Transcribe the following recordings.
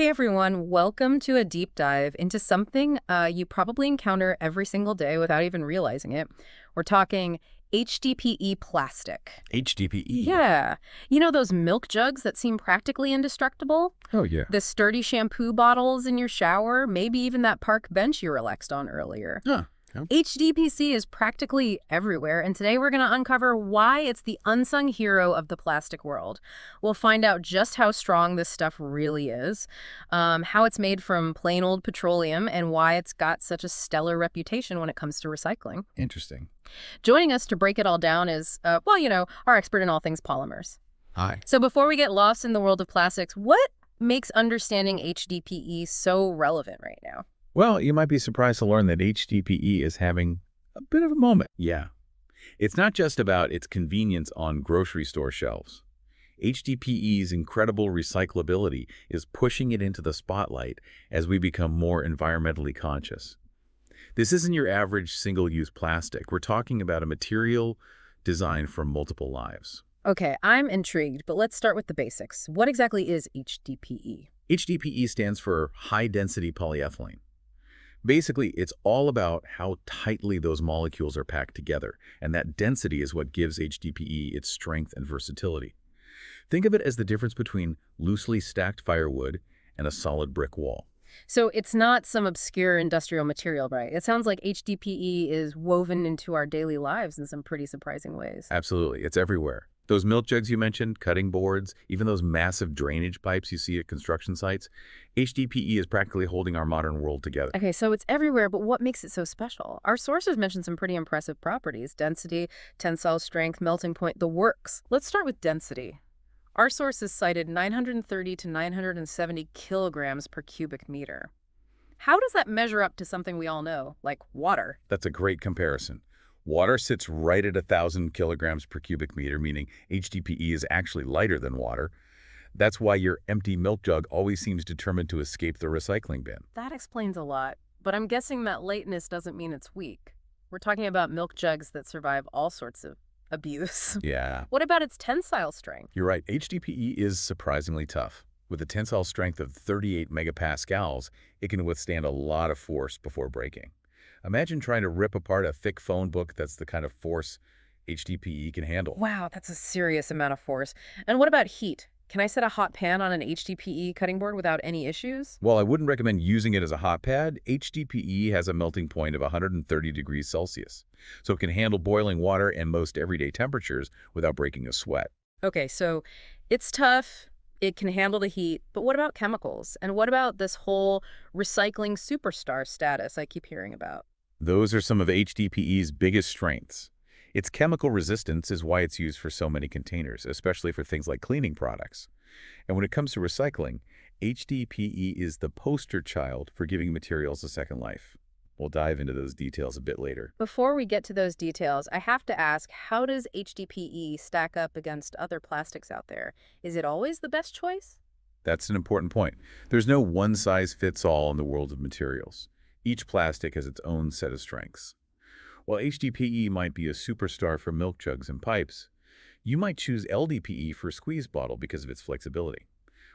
Hey everyone, welcome to a deep dive into something you probably encounter every single day without even realizing it. We're talking HDPE plastic. HDPE. Yeah. You know those milk jugs that seem practically indestructible? Oh, yeah. The sturdy shampoo bottles in your shower, maybe even that park bench you relaxed on earlier. Huh. Yeah. HDPC is practically everywhere, and today we're going to uncover why it's the unsung hero of the plastic world. We'll find out just how strong this stuff really is, how it's made from plain old petroleum, and why it's got such a stellar reputation when it comes to recycling. Interesting. Joining us to break it all down is, our expert in all things polymers. Hi. So before we get lost in the world of plastics, what makes understanding HDPE so relevant right now? Well, you might be surprised to learn that HDPE is having a bit of a moment. Yeah. It's not just about its convenience on grocery store shelves. HDPE's incredible recyclability is pushing it into the spotlight as we become more environmentally conscious. This isn't your average single-use plastic. We're talking about a material designed for multiple lives. Okay, I'm intrigued, but let's start with the basics. What exactly is HDPE? HDPE stands for high-density polyethylene. Basically, it's all about how tightly those molecules are packed together, and that density is what gives HDPE its strength and versatility. Think of it as the difference between loosely stacked firewood and a solid brick wall. So it's not some obscure industrial material, right? It sounds like HDPE is woven into our daily lives in some pretty surprising ways. Absolutely, it's everywhere. Those milk jugs you mentioned, cutting boards, even those massive drainage pipes you see at construction sites, HDPE is practically holding our modern world together. Okay, so it's everywhere, but what makes it so special? Our sources mentioned some pretty impressive properties: density, tensile strength, melting point, the works. Let's start with density. Our sources cited 930 to 970 kilograms per cubic meter. How does that measure up to something we all know, like water? That's a great comparison. Water sits right at 1,000 kilograms per cubic meter, meaning HDPE is actually lighter than water. That's why your empty milk jug always seems determined to escape the recycling bin. That explains a lot, but I'm guessing that lightness doesn't mean it's weak. We're talking about milk jugs that survive all sorts of abuse. Yeah, What about its tensile strength? you're right. HDPE is surprisingly tough. With a tensile strength of 38 megapascals, it can withstand a lot of force before breaking. Imagine trying to rip apart a thick phone book. That's the kind of force HDPE can handle. Wow, that's a serious amount of force. And what about heat? Can I set a hot pan on an HDPE cutting board without any issues? While I wouldn't recommend using it as a hot pad, HDPE has a melting point of 130 degrees Celsius, so it can handle boiling water and most everyday temperatures without breaking a sweat. Okay, so it's tough, it can handle the heat, but what about chemicals? And what about this whole recycling superstar status I keep hearing about? Those are some of HDPE's biggest strengths. Its chemical resistance is why it's used for so many containers, especially for things like cleaning products. And when it comes to recycling, HDPE is the poster child for giving materials a second life. We'll dive into those details a bit later. Before we get to those details, I have to ask, how does HDPE stack up against other plastics out there? Is it always the best choice? That's an important point. There's no one-size-fits-all in the world of materials. Each plastic has its own set of strengths. While HDPE might be a superstar for milk jugs and pipes, you might choose LDPE for a squeeze bottle because of its flexibility,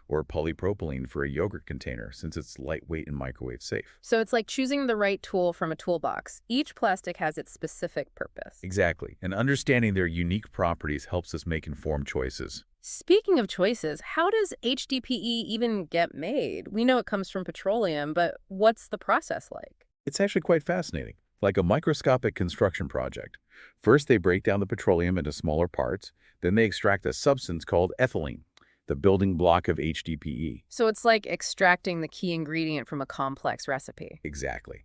or polypropylene for a yogurt container since it's lightweight and microwave safe. So it's like choosing the right tool from a toolbox. Each plastic has its specific purpose. Exactly, and understanding their unique properties helps us make informed choices. Speaking of choices, how does HDPE even get made? We know it comes from petroleum, but what's the process like? It's actually quite fascinating, like a microscopic construction project. First, they break down the petroleum into smaller parts, then they extract a substance called ethylene, the building block of HDPE. So it's like extracting the key ingredient from a complex recipe. Exactly.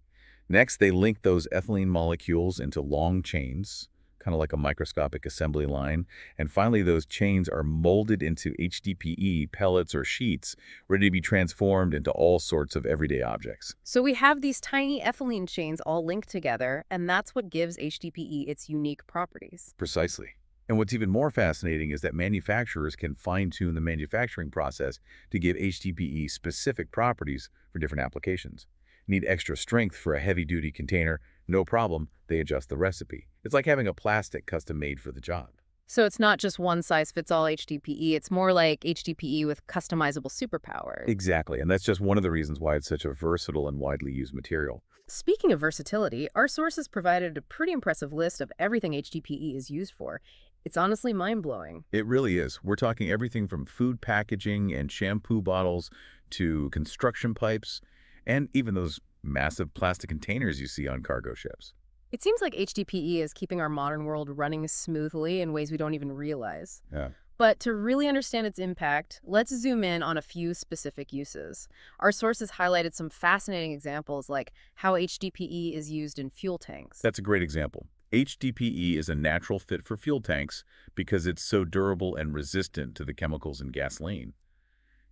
Next, they link those ethylene molecules into long chains, kind of like a microscopic assembly line. And finally, those chains are molded into HDPE pellets or sheets, ready to be transformed into all sorts of everyday objects. So we have these tiny ethylene chains all linked together, and that's what gives HDPE its unique properties. Precisely. And what's even more fascinating is that manufacturers can fine-tune the manufacturing process to give HDPE specific properties for different applications. Need extra strength for a heavy-duty container? No problem, they adjust the recipe. It's like having a plastic custom-made for the job. So it's not just one size fits all HDPE, it's more like HDPE with customizable superpowers. Exactly, and that's just one of the reasons why it's such a versatile and widely used material. Speaking of versatility, our sources provided a pretty impressive list of everything HDPE is used for. It's honestly mind-blowing. It really is. We're talking everything from food packaging and shampoo bottles to construction pipes and even those massive plastic containers you see on cargo ships. It seems like HDPE is keeping our modern world running smoothly in ways we don't even realize. Yeah. But to really understand its impact, let's zoom in on a few specific uses. Our sources highlighted some fascinating examples like how HDPE is used in fuel tanks. That's a great example. HDPE is a natural fit for fuel tanks because it's so durable and resistant to the chemicals in gasoline.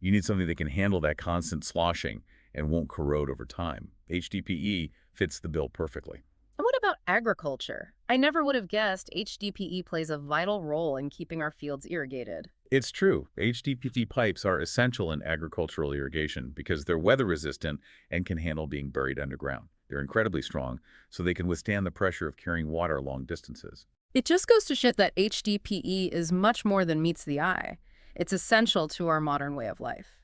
You need something that can handle that constant sloshing and won't corrode over time. HDPE fits the bill perfectly. And what about agriculture? I never would have guessed HDPE plays a vital role in keeping our fields irrigated. It's true. HDPE pipes are essential in agricultural irrigation because they're weather resistant and can handle being buried underground. They're incredibly strong, so they can withstand the pressure of carrying water long distances. It just goes to show that HDPE is much more than meets the eye. It's essential to our modern way of life.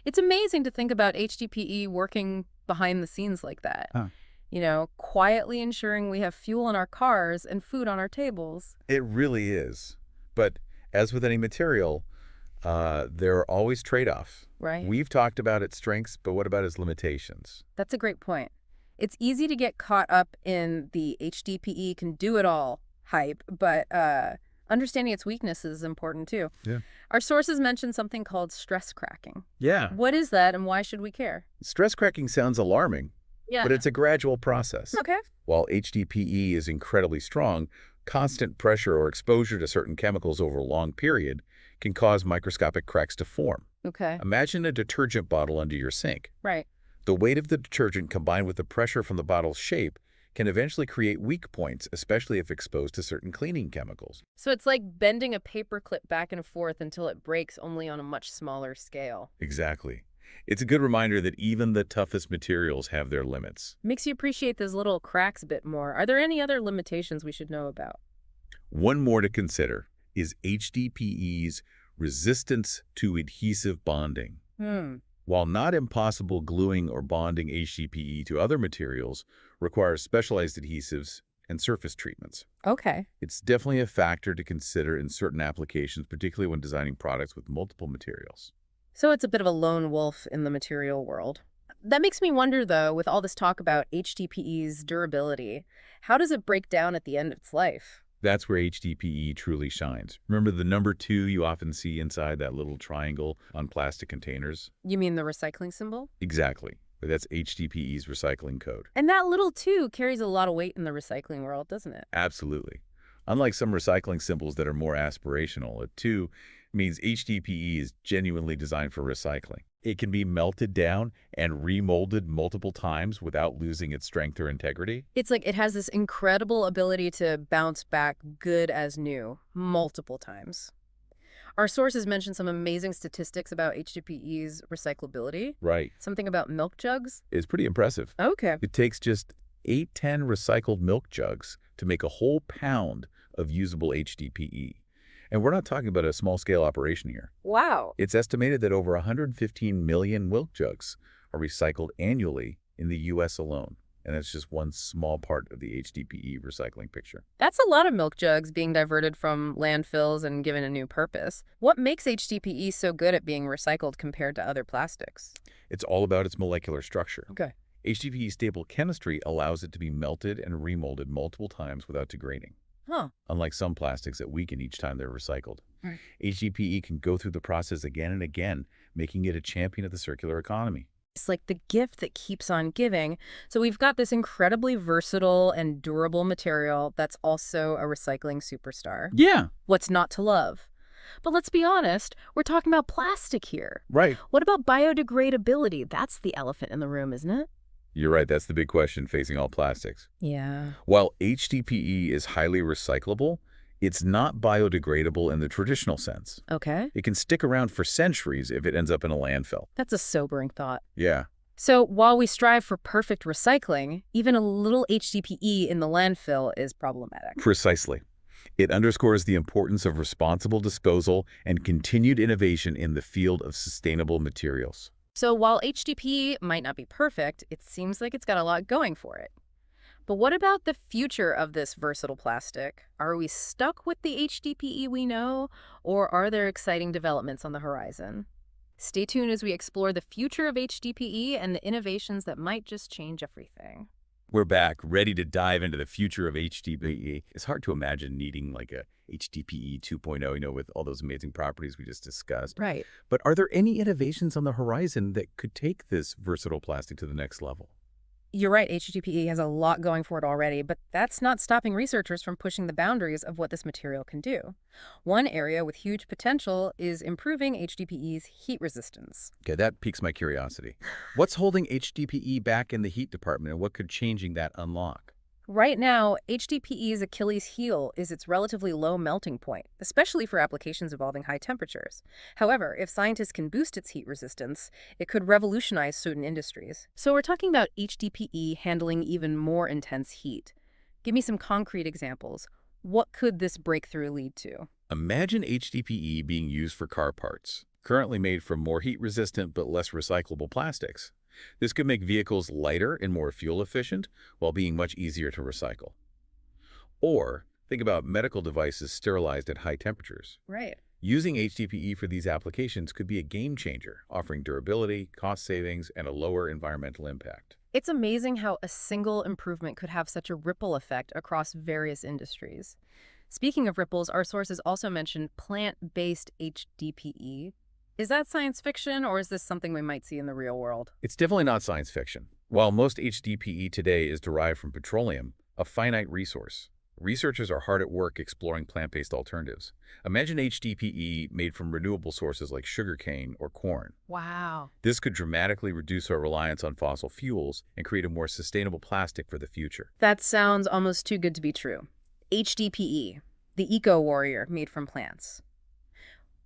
It's amazing to think about HDPE working behind the scenes like that. Huh. Quietly ensuring we have fuel in our cars and food on our tables. It really is. But as with any material, there are always trade-offs. Right. We've talked about its strengths, but what about its limitations? That's a great point. It's easy to get caught up in the HDPE can do it all hype, but understanding its weaknesses is important too. Yeah. Our sources mention something called stress cracking. Yeah. What is that and why should we care? Stress cracking sounds alarming, Yeah. but it's a gradual process. Okay. While HDPE is incredibly strong, constant pressure or exposure to certain chemicals over a long period can cause microscopic cracks to form. Okay. Imagine a detergent bottle under your sink. Right. The weight of the detergent combined with the pressure from the bottle's shape can eventually create weak points, especially if exposed to certain cleaning chemicals. So it's like bending a paper clip back and forth until it breaks, only on a much smaller scale. Exactly. It's a good reminder that even the toughest materials have their limits. Makes you appreciate those little cracks a bit more. Are there any other limitations we should know about? One more to consider is HDPE's resistance to adhesive bonding. While not impossible, gluing or bonding HDPE to other materials requires specialized adhesives and surface treatments. Okay. It's definitely a factor to consider in certain applications, particularly when designing products with multiple materials. So it's a bit of a lone wolf in the material world. That makes me wonder, though, with all this talk about HDPE's durability, how does it break down at the end of its life? That's where HDPE truly shines. Remember the number 2 you often see inside that little triangle on plastic containers? You mean the recycling symbol? Exactly. That's HDPE's recycling code. And that little 2 carries a lot of weight in the recycling world, doesn't it? Absolutely. Unlike some recycling symbols that are more aspirational, a 2 means HDPE is genuinely designed for recycling. It can be melted down and remolded multiple times without losing its strength or integrity. It's like it has this incredible ability to bounce back good as new multiple times. Our sources mention some amazing statistics about HDPE's recyclability. Right. Something about milk jugs. It's pretty impressive. Okay. It takes just 810 recycled milk jugs to make a whole pound of usable HDPE. And we're not talking about a small-scale operation here. Wow. It's estimated that over 115 million milk jugs are recycled annually in the U.S. alone. And that's just one small part of the HDPE recycling picture. That's a lot of milk jugs being diverted from landfills and given a new purpose. What makes HDPE so good at being recycled compared to other plastics? It's all about its molecular structure. Okay. HDPE's stable chemistry allows it to be melted and remolded multiple times without degrading. Huh. Unlike some plastics that weaken each time they're recycled. Right. HDPE can go through the process again and again, making it a champion of the circular economy. It's like the gift that keeps on giving. So we've got this incredibly versatile and durable material that's also a recycling superstar. Yeah. What's not to love? But let's be honest, we're talking about plastic here. Right. What about biodegradability? That's the elephant in the room, isn't it? You're right. That's the big question facing all plastics. Yeah. While HDPE is highly recyclable, it's not biodegradable in the traditional sense. Okay. It can stick around for centuries if it ends up in a landfill. That's a sobering thought. Yeah. So while we strive for perfect recycling, even a little HDPE in the landfill is problematic. Precisely. It underscores the importance of responsible disposal and continued innovation in the field of sustainable materials. So while HDPE might not be perfect, it seems like it's got a lot going for it. But what about the future of this versatile plastic? Are we stuck with the HDPE we know, or are there exciting developments on the horizon? Stay tuned as we explore the future of HDPE and the innovations that might just change everything. We're back, ready to dive into the future of HDPE. It's hard to imagine needing like a HDPE 2.0, with all those amazing properties we just discussed. Right. But are there any innovations on the horizon that could take this versatile plastic to the next level? You're right, HDPE has a lot going for it already, but that's not stopping researchers from pushing the boundaries of what this material can do. One area with huge potential is improving HDPE's heat resistance. Okay, that piques my curiosity. What's holding HDPE back in the heat department, and what could changing that unlock? Right now, HDPE's Achilles heel is its relatively low melting point, especially for applications involving high temperatures. However, if scientists can boost its heat resistance, it could revolutionize certain industries. So we're talking about HDPE handling even more intense heat. Give me some concrete examples. What could this breakthrough lead to? Imagine HDPE being used for car parts, currently made from more heat-resistant but less recyclable plastics. This could make vehicles lighter and more fuel efficient while being much easier to recycle. Or think about medical devices sterilized at high temperatures. Right. Using HDPE for these applications could be a game changer, offering durability, cost savings, and a lower environmental impact. It's amazing how a single improvement could have such a ripple effect across various industries. Speaking of ripples, our sources also mentioned plant-based HDPE. Is that science fiction, or is this something we might see in the real world? It's definitely not science fiction. While most HDPE today is derived from petroleum, a finite resource, researchers are hard at work exploring plant-based alternatives. Imagine HDPE made from renewable sources like sugarcane or corn. Wow. This could dramatically reduce our reliance on fossil fuels and create a more sustainable plastic for the future. That sounds almost too good to be true. HDPE, the eco-warrior made from plants.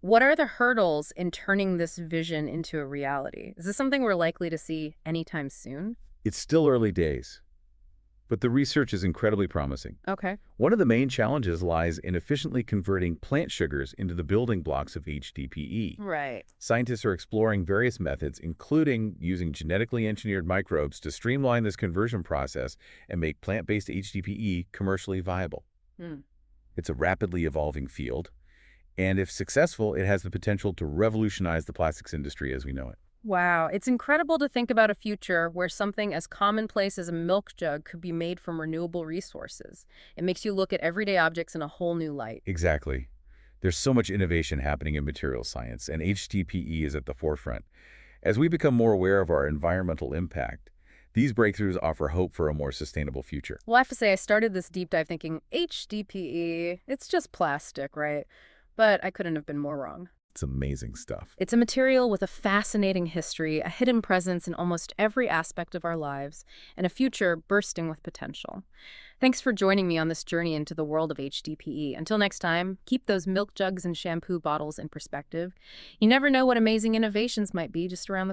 What are the hurdles in turning this vision into a reality? Is this something we're likely to see anytime soon? It's still early days, but the research is incredibly promising. Okay. One of the main challenges lies in efficiently converting plant sugars into the building blocks of HDPE. Right. Scientists are exploring various methods, including using genetically engineered microbes to streamline this conversion process and make plant-based HDPE commercially viable. Hmm. It's a rapidly evolving field, and if successful, it has the potential to revolutionize the plastics industry as we know it. Wow, it's incredible to think about a future where something as commonplace as a milk jug could be made from renewable resources. It makes you look at everyday objects in a whole new light. Exactly. There's so much innovation happening in material science, and HDPE is at the forefront. As we become more aware of our environmental impact, these breakthroughs offer hope for a more sustainable future. Well, I have to say, I started this deep dive thinking, HDPE, it's just plastic, right? But I couldn't have been more wrong. It's amazing stuff. It's a material with a fascinating history, a hidden presence in almost every aspect of our lives, and a future bursting with potential. Thanks for joining me on this journey into the world of HDPE. Until next time, keep those milk jugs and shampoo bottles in perspective. You never know what amazing innovations might be just around the